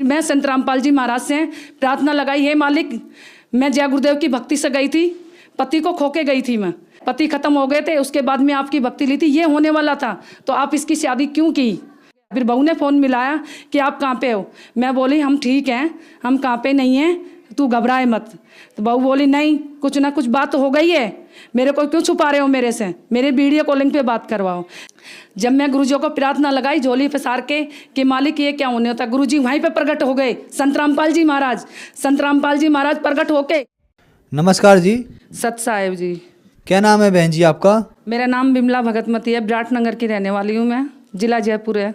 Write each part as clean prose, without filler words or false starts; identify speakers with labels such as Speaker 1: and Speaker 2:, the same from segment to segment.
Speaker 1: मैं संत रामपाल जी महाराज से प्रार्थना लगाई, हे मालिक, मैं जय गुरुदेव की भक्ति से गई थी, पति को खो के गई थी, मैं पति खत्म हो गए थे, उसके बाद में आपकी भक्ति ली थी, ये होने वाला था, तो आप इसकी शादी क्यों की? फिर बहू ने फ़ोन मिलाया कि आप कहाँ पे हो? मैं बोली हम ठीक हैं, हम कहाँ पे नहीं हैं, तू घबराए मत। तो बहू बोली नहीं, कुछ ना कुछ बात तो हो गई है, मेरे को क्यों छुपा रहे हो मेरे से, मेरे वीडियो कॉलिंग पे बात करवाओ। जब मैं गुरुजी को प्रार्थना लगाई झोली फंसार के कि मालिक ये क्या होने होता, गुरुजी वहीं पे प्रकट हो गए, संत रामपाल जी महाराज, संत रामपाल जी महाराज प्रकट होके।
Speaker 2: नमस्कार जी।
Speaker 1: सत साहेब जी।
Speaker 2: क्या नाम है बहन जी आपका?
Speaker 1: मेरा नाम बिमला भगतमती है, विराटनगर की रहने वाली हूँ मैं, जिला जयपुर है।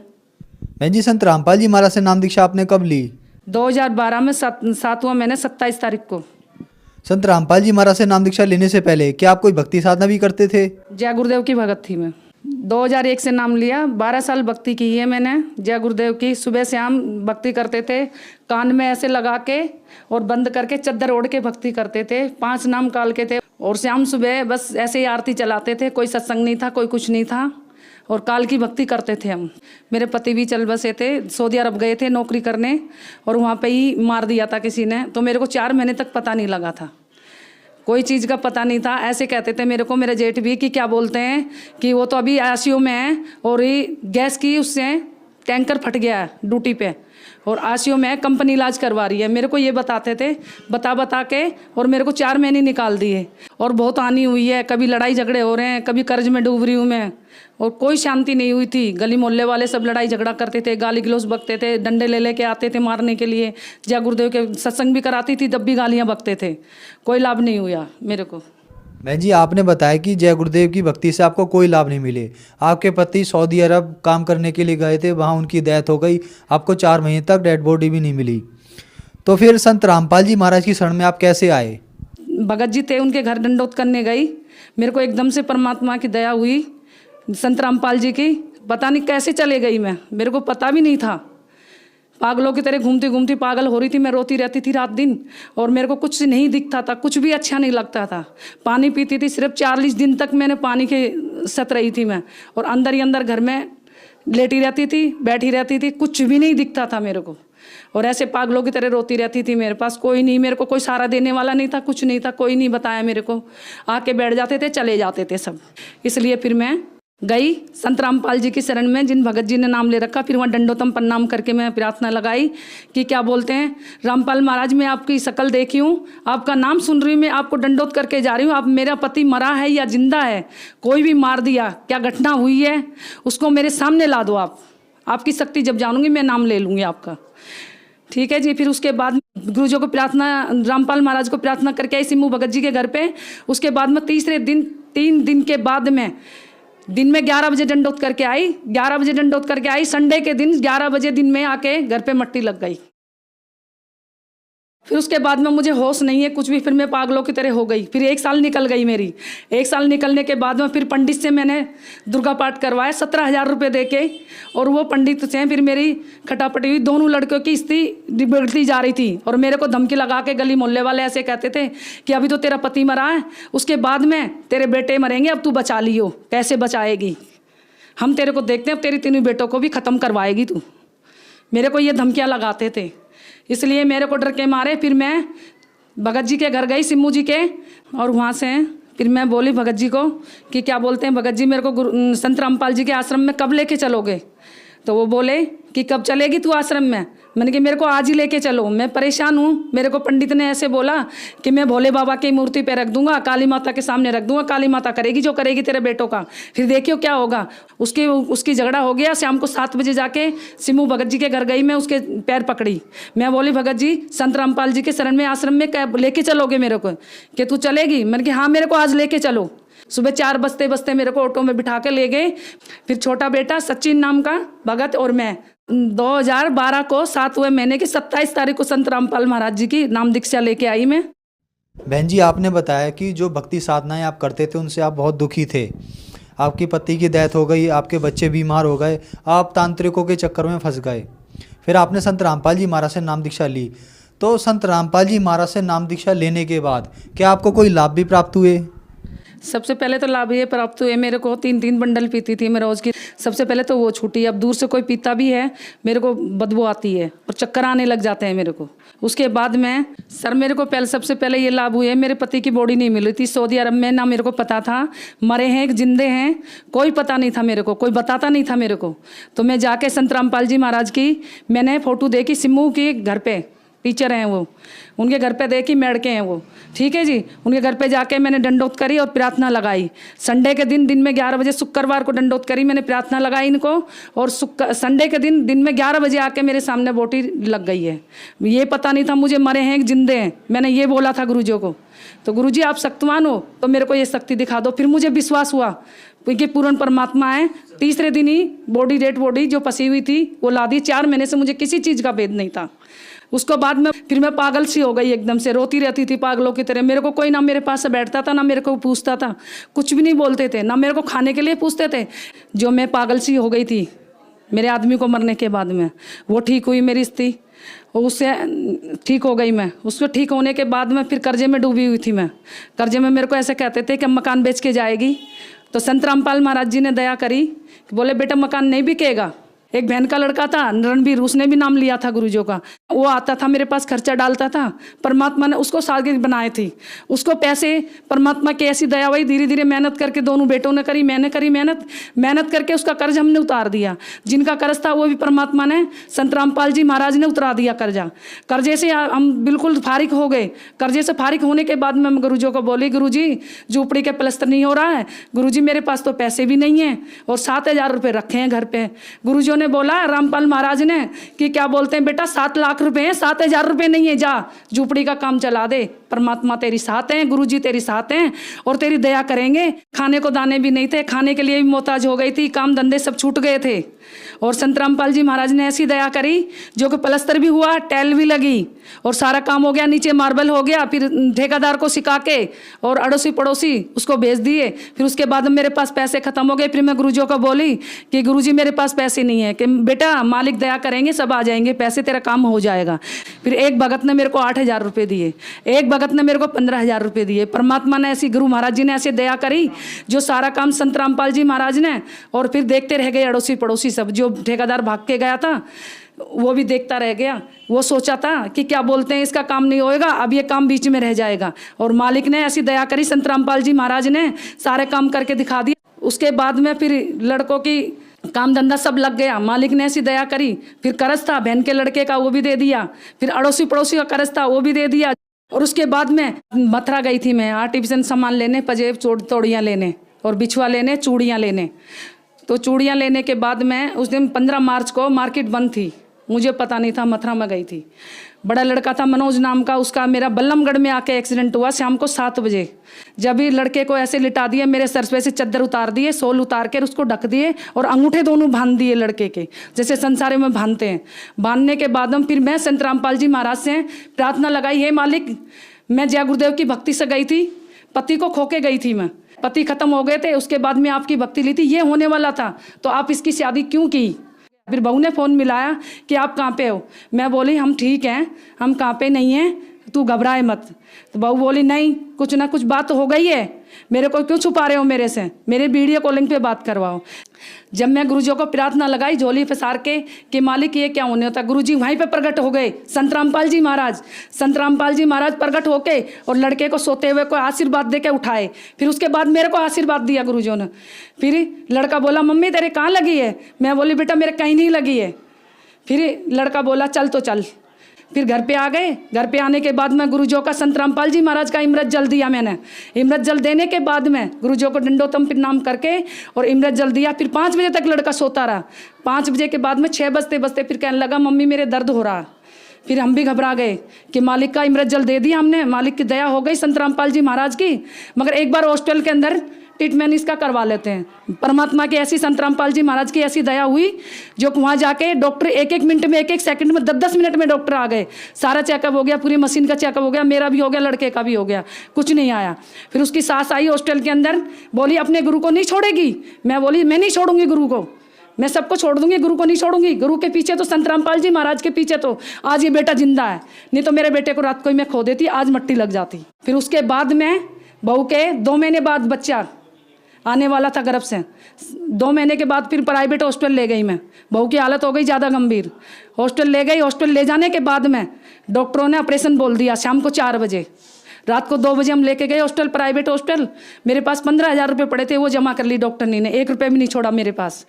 Speaker 2: बहन जी, संत रामपाल जी महाराज से नाम दीक्षा आपने कब ली?
Speaker 1: 2012 में 7वां महीने 27 तारीख को।
Speaker 2: संत रामपाल जी महाराज से नाम दीक्षा लेने से पहले क्या आप कोई भक्ति साधना भी करते थे?
Speaker 1: जय गुरुदेव की भगत थी मैं। 2001 से नाम लिया, 12 साल भक्ति की है मैंने जय गुरुदेव की। सुबह शाम भक्ति करते थे, कान में ऐसे लगा के और बंद करके चद्दर ओढ़ के भक्ति करते थे। 5 नाम काल के थे और शाम सुबह बस ऐसे ही आरती चलाते थे, कोई सत्संग नहीं था, कोई कुछ नहीं था, और काल की भक्ति करते थे हम। मेरे पति भी चल बसे थे, सऊदी अरब गए थे नौकरी करने, और वहाँ पे ही मार दिया था किसी ने, तो मेरे को 4 महीने तक पता नहीं लगा था, कोई चीज़ का पता नहीं था। ऐसे कहते थे मेरे को मेरे जेठ भी कि क्या बोलते हैं कि वो तो अभी आईसीयू में है और ये गैस की उससे टैंकर फट गया है ड्यूटी पे, और आईसीयू में कंपनी इलाज करवा रही है, मेरे को ये बताते थे, बता के, और मेरे को 4 महीने निकाल दिए। और बहुत हानि हुई है, कभी लड़ाई झगड़े हो रहे हैं, कभी कर्ज में डूब रही हूँ मैं, और कोई शांति नहीं हुई थी। गली मोहल्ले वाले सब लड़ाई झगड़ा करते थे, गाली गलौज बकते थे, डंडे ले लेके आते थे मारने के लिए। जय गुरुदेव के सत्संग भी कराती थी तब भी गालियाँ बकते थे, कोई लाभ नहीं हुआ मेरे को।
Speaker 2: बहन जी, आपने बताया कि जय गुरुदेव की भक्ति से आपको कोई लाभ नहीं मिले। आपके पति सऊदी अरब काम करने के लिए गए थे, वहाँ उनकी डेथ हो गई, आपको 4 महीने तक डेड बॉडी भी नहीं मिली। तो फिर संत रामपाल जी महाराज की शरण में आप कैसे आए?
Speaker 1: भगत जी थे, उनके घर दंडोत करने गई, मेरे को एकदम से परमात्मा की दया हुई, संत रामपाल जी की, पता नहीं कैसे चले गई मैं, मेरे को पता भी नहीं था। पागलों की तरह घूमती घूमती पागल हो रही थी मैं, रोती रहती थी रात दिन, और मेरे को कुछ नहीं दिखता था, कुछ भी अच्छा नहीं लगता था। पानी पीती थी, सिर्फ 40 दिन तक मैंने पानी के सत रही थी मैं, और अंदर ही अंदर घर में लेटी रहती थी, बैठी रहती थी, कुछ भी नहीं दिखता था मेरे को, और ऐसे पागलों की तरह रोती रहती थी। मेरे पास कोई नहीं, मेरे को कोई सहारा देने वाला नहीं था, कुछ नहीं था, कोई नहीं बताया मेरे को, आके बैठ जाते थे, चले जाते थे सब। इसलिए फिर मैं गई संत रामपाल जी की शरण में, जिन भगत जी ने नाम ले रखा। फिर वहाँ दंडोतम प्रणाम करके मैं प्रार्थना लगाई कि क्या बोलते हैं, रामपाल महाराज, मैं आपकी शक्ल देखी हूँ, आपका नाम सुन रही हूँ, मैं आपको दंडोत करके जा रही हूँ, आप, मेरा पति मरा है या जिंदा है, कोई भी मार दिया, क्या घटना हुई है, उसको मेरे सामने ला दो आप, आपकी शक्ति जब जानूंगी मैं नाम ले लूँगी आपका। ठीक है जी। फिर उसके बाद गुरु जी को प्रार्थना, रामपाल महाराज को प्रार्थना करके आई सिम्मू भगत जी के घर पे। उसके बाद में तीसरे दिन, 3 दिन के बाद में दिन में 11 बजे दंडोत करके आई, 11 बजे दंडोत करके आई, संडे के दिन 11 बजे दिन में आके घर पे मट्टी लग गई। फिर उसके बाद में मुझे होश नहीं है कुछ भी, फिर मैं पागलों की तरह हो गई। फिर 1 साल निकल गई मेरी, 1 साल निकलने के बाद में फिर पंडित से मैंने दुर्गा पाठ करवाया 17,000 रुपये दे के, और वो पंडित से फिर मेरी खटापटी हुई। दोनों लड़कियों की स्थिति बिगड़ती जा रही थी, और मेरे को धमकी लगा के गली मोहल्ले वाले ऐसे कहते थे कि अभी तो तेरा पति मरा है, उसके बाद में तेरे बेटे मरेंगे, अब तू बचा लियो। कैसे बचाएगी, हम तेरे को देखते हैं, अब तेरी 3 बेटों को भी ख़त्म करवाएगी तू। मेरे को ये धमकियाँ लगाते थे, इसलिए मेरे को डर के मारे फिर मैं भगत जी के घर गई, सिम्मू जी के, और वहाँ से फिर मैं बोली भगत जी को कि क्या बोलते हैं भगत जी, मेरे को संत रामपाल जी के आश्रम में कब लेके चलोगे? तो वो बोले कि कब चलेगी तू आश्रम में? मैंने कहा मेरे को आज ही लेके चलो, मैं परेशान हूँ। मेरे को पंडित ने ऐसे बोला कि मैं भोले बाबा की मूर्ति पे रख दूंगा, काली माता के सामने रख दूंगा, काली माता करेगी जो करेगी तेरे बेटों का, फिर देखियो क्या होगा। उसकी झगड़ा हो गया। शाम को 7 बजे जाके सिम्मू भगत जी के घर गई, मैं उसके पैर पकड़ी। मैं बोली भगत जी, संत रामपाल जी के शरण में आश्रम में लेके चलोगे मेरे को? कि तू चलेगी? मैंने कहा हाँ, मेरे को आज लेके चलो। सुबह 4 बजते बजते मेरे को ऑटो में बिठा के ले गए। फिर छोटा बेटा सचिन नाम का भगत और मैं 2012 को 7वें महीने की 27 तारीख को संत रामपाल महाराज जी की नाम दीक्षा लेके आई मैं।
Speaker 2: बहन जी, आपने बताया कि जो भक्ति साधनाएं आप करते थे उनसे आप बहुत दुखी थे। आपके पति की डेथ हो गई, आपके बच्चे बीमार हो गए, आप तांत्रिकों के चक्कर में फंस गए। फिर आपने संत रामपाल जी महाराज से नाम दीक्षा ली। तो संत रामपाल जी महाराज से नाम दीक्षा लेने के बाद क्या आपको कोई लाभ भी प्राप्त हुए?
Speaker 1: सबसे पहले तो लाभ ये प्राप्त हुए, मेरे को 3-3 बंडल पीती थी मैं रोज़ की। सबसे पहले तो वो छूटी। अब दूर से कोई पीता भी है, मेरे को बदबू आती है और चक्कर आने लग जाते हैं मेरे को। उसके बाद में सर मेरे को सबसे पहले ये लाभ हुए, मेरे पति की बॉडी नहीं मिल रही थी सऊदी अरब में, ना मेरे को पता था मरे हैं कि जिंदे हैं, कोई पता नहीं था मेरे को, कोई बताता नहीं था मेरे को। तो मैं जाके संत रामपाल जी महाराज की मैंने फ़ोटो देखी, सिम्मू के घर पे टीचर हैं वो, उनके घर पे देखी, मेड़के हैं वो, ठीक है जी। उनके घर पे जाके मैंने दंडोत करी और प्रार्थना लगाई। संडे के दिन में 11 बजे, शुक्रवार को दंडोत करी मैंने, प्रार्थना लगाई इनको, और संडे के दिन में 11 बजे आके मेरे सामने बोटी लग गई है। ये पता नहीं था मुझे मरे हैं कि जिंदे हैं। मैंने ये बोला था गुरुजी को, तो गुरुजी आप शक्तिमान हो तो मेरे को ये शक्ति दिखा दो। फिर मुझे विश्वास हुआ क्योंकि पूर्ण परमात्मा है। तीसरे दिन ही बॉडी, डेड बॉडी जो फंसी हुई थी वो ला दी। 4 महीने से मुझे किसी चीज़ का भेद नहीं था। उसको बाद में फिर मैं पागल सी हो गई, एकदम से रोती रहती थी पागलों की तरह। मेरे को कोई ना मेरे पास से बैठता था, ना मेरे को पूछता था, कुछ भी नहीं बोलते थे, ना मेरे को खाने के लिए पूछते थे। जो मैं पागल सी हो गई थी मेरे आदमी को मरने के बाद में, वो ठीक हुई मेरी स्थिति, उससे ठीक हो गई मैं। उसको ठीक होने के बाद में फिर कर्जे में डूबी हुई थी मैं। कर्जे में मेरे को ऐसे कहते थे कि मकान बेच के जाएगी। तो संत रामपाल महाराज जी ने दया करी, बोले बेटा मकान नहीं बिकेगा। एक बहन का लड़का था रणबीर, उसने भी नाम लिया था गुरुजों का, वो आता था मेरे पास, खर्चा डालता था। परमात्मा ने उसको शागिर्द बनाए थी, उसको पैसे परमात्मा की ऐसी दया हुई, धीरे धीरे मेहनत करके दोनों बेटों ने करी, मैंने करी मेहनत करके उसका कर्ज हमने उतार दिया। जिनका कर्ज था वो भी परमात्मा ने, संत रामपाल जी महाराज ने उतरा दिया कर्जा। कर्जे से हम बिल्कुल फारिग हो गए। कर्जे से फारिग होने के बाद मैं गुरुजों को बोली, गुरुजी झोपड़ी के प्लस्तर नहीं हो रहा है, गुरुजी मेरे पास तो पैसे भी नहीं है और 7,000 रुपये रखे हैं घर पे। गुरुजों ने बोला रामपाल महाराज ने कि क्या बोलते हैं बेटा, 7 लाख रुपए हैं, 7,000 रुपये नहीं है, जा झोपड़ी का काम चला दे। परमात्मा तेरी साथ हैं, गुरुजी तेरी साथ हैं और तेरी दया करेंगे। खाने को दाने भी नहीं थे, खाने के लिए भी मोहताज हो गई थी, काम धंधे सब छूट गए थे। और संत रामपाल जी महाराज ने ऐसी दया करी जो कि प्लस्तर भी हुआ, टाइल भी लगी और सारा काम हो गया, नीचे मार्बल हो गया। फिर ठेकेदार को सिखा के और अड़ोसी पड़ोसी उसको भेज दिए। फिर उसके बाद मेरे पास पैसे खत्म हो गए। फिर मैं गुरुजियों को बोली कि गुरुजी मेरे पास पैसे नहीं है, कि बेटा मालिक दया करेंगे, सब आ जाएंगे पैसे, तेरा काम हो जाएगा। फिर एक भगत ने मेरे को 8,000 रुपये दिए, एक भगत ने मेरे को 15,000 रुपये दिए। परमात्मा ने ऐसी, गुरु महाराज जी ने ऐसी दया करी जो सारा काम संत रामपाल जी महाराज ने। और फिर देखते रह गए अड़ोसी पड़ोसी सब, जो ठेकेदार भाग के गया था वो भी देखता रह गया। वो सोचा था कि क्या बोलते हैं इसका काम नहीं होएगा, अब ये काम बीच में रह जाएगा। और मालिक ने ऐसी दया करी, संत रामपाल जी महाराज ने सारे काम करके दिखा दिए। उसके बाद में फिर लड़कों की काम धंधा सब लग गया, मालिक ने ऐसी दया करी। फिर कर्ज था बहन के लड़के का, वो भी दे दिया। फिर अड़ोसी पड़ोसी का कर्ज था, वो भी दे दिया। और उसके बाद में मथुरा गई थी मैं आर्टिफिशियल सामान लेने, पजेब तोड़ियाँ लेने और बिछुआ लेने, चूड़ियाँ लेने। तो चूड़ियाँ लेने के बाद में उस दिन 15 मार्च को मार्केट बंद थी, मुझे पता नहीं था, मथुरा में गई थी। बड़ा लड़का था मनोज नाम का, उसका मेरा बल्लमगढ़ में आके एक्सीडेंट हुआ शाम को 7 बजे। जब भी लड़के को ऐसे लिटा दिए, मेरे सर पे से चादर उतार दिए, सोल उतार कर उसको ढक दिए और अंगूठे दोनों बांध दिए लड़के के, जैसे संसारे में बांधते हैं। बांधने के बाद में फिर मैं संत रामपाल जी महाराज से प्रार्थना लगाई, हे मालिक, मैं जय गुरुदेव की भक्ति से गई थी, पति को खो के गई थी मैं, पति खत्म हो गए थे, उसके बाद में आपकी भक्ति ली थी, ये होने वाला था, तो आप इसकी शादी क्यों की? फिर बहू ने फ़ोन मिलाया कि आप कहाँ पे हो? मैं बोली हम ठीक हैं, हम कहाँ पे नहीं हैं, तू घबराए मत। तो बहू बोली नहीं, कुछ ना कुछ बात हो गई है, मेरे को क्यों छुपा रहे हो मेरे से, मेरे वीडियो कॉलिंग पे बात करवाओ। जब मैं गुरुजियों को प्रार्थना लगाई झोली पे सार के कि मालिक ये क्या होने होता, गुरुजी वहीं पे प्रकट हो गए, संत रामपाल जी महाराज। संत रामपाल जी महाराज प्रकट होके और लड़के को सोते हुए को आशीर्वाद दे के उठाए। फिर उसके बाद मेरे को आशीर्वाद दिया गुरुजियों ने। फिर लड़का बोला मम्मी तेरे कहाँ लगी है? मैं बोली बेटा मेरे कहीं नहीं लगी है। फिर लड़का बोला चल तो चल। फिर घर पे आ गए। घर पे आने के बाद में गुरुजियों का, संत रामपाल जी महाराज का इमृत जल दिया मैंने। इमृत जल देने के बाद में गुरुजियों को दंडोतम प्रणाम करके और इमृत जल दिया। फिर 5 बजे तक लड़का सोता रहा। 5 बजे के बाद में 6 बजते बजते फिर कहने लगा मम्मी मेरे दर्द हो रहा। फिर हम भी घबरा गए कि मालिक का इमृत जल दे दिया हमने, मालिक की दया हो गई संत रामपाल जी महाराज की। मगर एक बार हॉस्पिटल के अंदर ट्रीटमेंट इसका करवा लेते हैं। परमात्मा की ऐसी, संत रामपाल जी महाराज की ऐसी दया हुई जो वहाँ जाके डॉक्टर 1-1 मिनट में, 1-1 सेकंड में, 10-10 मिनट में डॉक्टर आ गए। सारा चेकअप हो गया, पूरी मशीन का चेकअप हो गया, मेरा भी हो गया, लड़के का भी हो गया, कुछ नहीं आया। फिर उसकी सास आई हॉस्पिटल के अंदर, बोली अपने गुरु को नहीं छोड़ेगी? मैं बोली मैं नहीं छोड़ूंगी गुरु को, मैं सबको छोड़ दूंगी, गुरु को नहीं छोड़ूंगी। गुरु के पीछे तो, संत रामपाल जी महाराज के पीछे तो आज ये बेटा जिंदा है, नहीं तो मेरे बेटे को रात को ही मैं खो देती, आज मट्टी लग जाती। फिर उसके बाद में बहू के 2 महीने बाद बच्चा आने वाला था गर्भ से। 2 महीने के बाद फिर प्राइवेट हॉस्पिटल ले गई मैं। बहू की हालत हो गई ज़्यादा गंभीर, हॉस्पिटल ले गई। हॉस्पिटल ले जाने के बाद में डॉक्टरों ने ऑपरेशन बोल दिया शाम को 4 बजे। रात को 2 बजे हम लेके गए हॉस्पिटल, प्राइवेट हॉस्पिटल। मेरे पास 15,000 रुपये पड़े थे, वो जमा कर ली डॉक्टर ने 1 रुपये भी नहीं छोड़ा मेरे पास।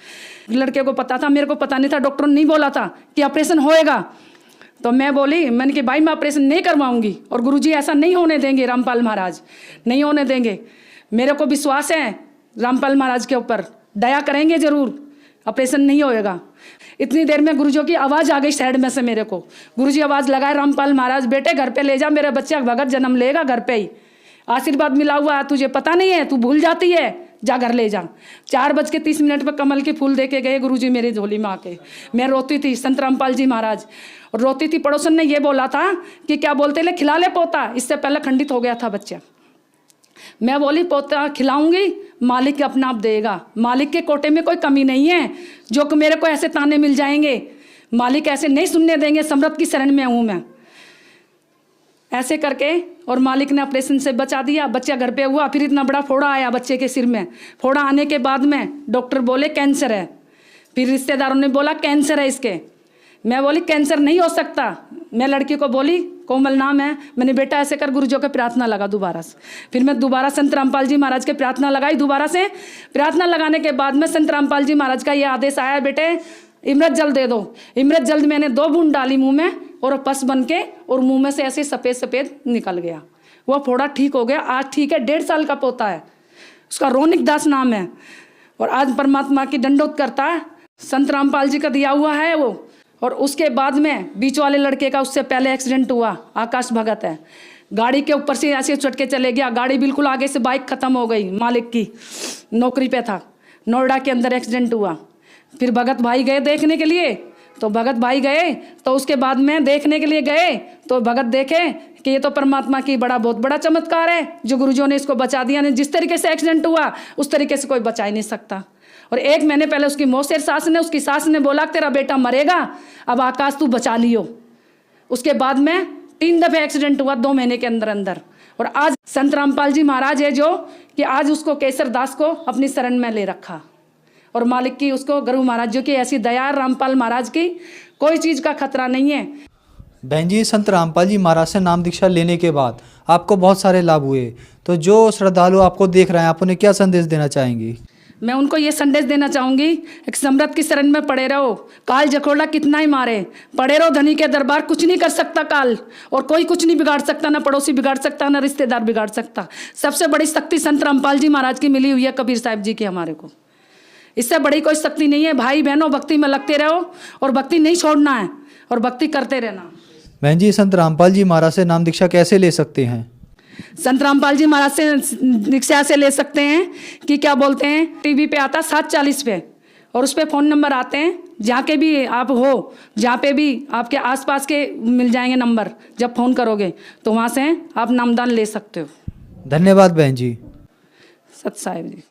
Speaker 1: लड़के को पता था, मेरे को पता नहीं था। डॉक्टर ने नहीं बोला था कि ऑपरेशन होएगा। तो मैं बोली, मैंने कि भाई मैं ऑपरेशन नहीं करवाऊंगी और गुरुजी ऐसा नहीं होने देंगे, रामपाल महाराज नहीं होने देंगे। मेरे को विश्वास है रामपाल महाराज के ऊपर, दया करेंगे जरूर, ऑपरेशन नहीं होएगा। इतनी देर में गुरुजी की आवाज़ आ गई साइड में से मेरे को। गुरुजी आवाज़ लगाए, रामपाल महाराज बेटे घर पे ले जा, मेरा बच्चा भगत जन्म लेगा घर पे ही, आशीर्वाद मिला हुआ है, तुझे पता नहीं है, तू भूल जाती है, जा घर ले जा। 4:30 पर कमल के फूल दे के गए गुरुजी मेरी झोली में आके। मैं रोती थी, संत रामपाल जी महाराज, और रोती थी। पड़ोसन ने ये बोला था कि क्या बोलते ले, खिला ले पोता, इससे पहले खंडित हो गया था बच्चा। मैं बोली पोता खिलाऊंगी, मालिक अपना आप देगा, मालिक के कोटे में कोई कमी नहीं है। जो कि मेरे को ऐसे ताने मिल जाएंगे, मालिक ऐसे नहीं सुनने देंगे, समृद्ध की शरण में हूँ मैं। ऐसे करके और मालिक ने ऑपरेशन से बचा दिया, बच्चा घर पे हुआ। फिर इतना बड़ा फोड़ा आया बच्चे के सिर में। फोड़ा आने के बाद में डॉक्टर बोले कैंसर है। फिर रिश्तेदारों ने बोला कैंसर है इसके। मैं बोली कैंसर नहीं हो सकता। मैं लड़की को बोली, कोमल नाम है, मैंने बेटा ऐसे कर, गुरुजी के प्रार्थना लगा दोबारा से। फिर मैं दोबारा संत रामपाल जी महाराज के प्रार्थना लगाई दोबारा से। प्रार्थना लगाने के बाद में संत रामपाल जी महाराज का ये आदेश आया, बेटे इमृत जल दे दो। इमृत जल मैंने 2 बूंद डाली मुंह में और पस बन के और मुंह में से ऐसे सफ़ेद सफ़ेद निकल गया। वो फोड़ा ठीक हो गया। आज ठीक है, 1.5 साल का पोता है, उसका रोनिक दास नाम है, और आज परमात्मा की दंडोत करता है। संत रामपाल जी का दिया हुआ है वो। और उसके बाद में बीच वाले लड़के का उससे पहले एक्सीडेंट हुआ, आकाश भगत है, गाड़ी के ऊपर से ऐसे चढ़ के चले गया। गाड़ी बिल्कुल आगे से बाइक खत्म हो गई, मालिक की नौकरी पे था, नोएडा के अंदर एक्सीडेंट हुआ। फिर भगत भाई गए देखने के लिए, तो भगत भाई गए तो उसके बाद में देखने के लिए गए तो भगत देखे कि ये तो परमात्मा की बहुत बड़ा चमत्कार है जो गुरुजियों ने इसको बचा दिया। नहीं, जिस तरीके से एक्सीडेंट हुआ उस तरीके से कोई बचा ही नहीं सकता। और 1 महीने पहले उसकी मौसेर सास ने, उसकी सास ने बोला तेरा बेटा मरेगा, अब आकाश तू बचा लियो। उसके बाद में 3 दफे एक्सीडेंट हुआ 2 महीने के अंदर अंदर। और आज संत रामपाल जी महाराज है जो कि आज उसको केसर दास को अपनी शरण में ले रखा। और मालिक की उसको गुरु महाराज जी की ऐसी दया, रामपाल महाराज की, कोई चीज़ का खतरा नहीं है।
Speaker 2: बहन जी, संत रामपाल जी महाराज से नाम दीक्षा लेने के बाद आपको बहुत सारे लाभ हुए, तो जो श्रद्धालु आपको देख रहे हैं आप उन्हें क्या संदेश देना चाहेंगी?
Speaker 1: मैं उनको ये संदेश देना चाहूँगी, एक समृद्ध की शरण में पड़े रहो। काल जखोड़ा कितना ही मारे, पड़े रहो धनी के दरबार, कुछ नहीं कर सकता काल, और कोई कुछ नहीं बिगाड़ सकता, ना पड़ोसी बिगाड़ सकता, ना रिश्तेदार बिगाड़ सकता। सबसे बड़ी शक्ति संत रामपाल जी महाराज की मिली हुई है, कबीर साहब जी की हमारे को। इससे बड़ी कोई शक्ति नहीं है। भाई बहनों, भक्ति में लगते रहो और भक्ति नहीं छोड़ना है और भक्ति करते रहना।
Speaker 2: बहन जी, संत रामपाल जी महाराज से नाम दीक्षा कैसे ले सकते हैं?
Speaker 1: संत रामपाल जी महाराज से दीक्षा ऐसे ले सकते हैं कि क्या बोलते हैं, टीवी पे आता 7:40 पे, और उस पर फ़ोन नंबर आते हैं, जहाँ के भी आप हो, जहाँ पे भी आपके आसपास के मिल जाएंगे नंबर। जब फ़ोन करोगे तो वहाँ से आप नामदान ले सकते हो।
Speaker 2: धन्यवाद बहन जी।
Speaker 1: सत साहिब जी।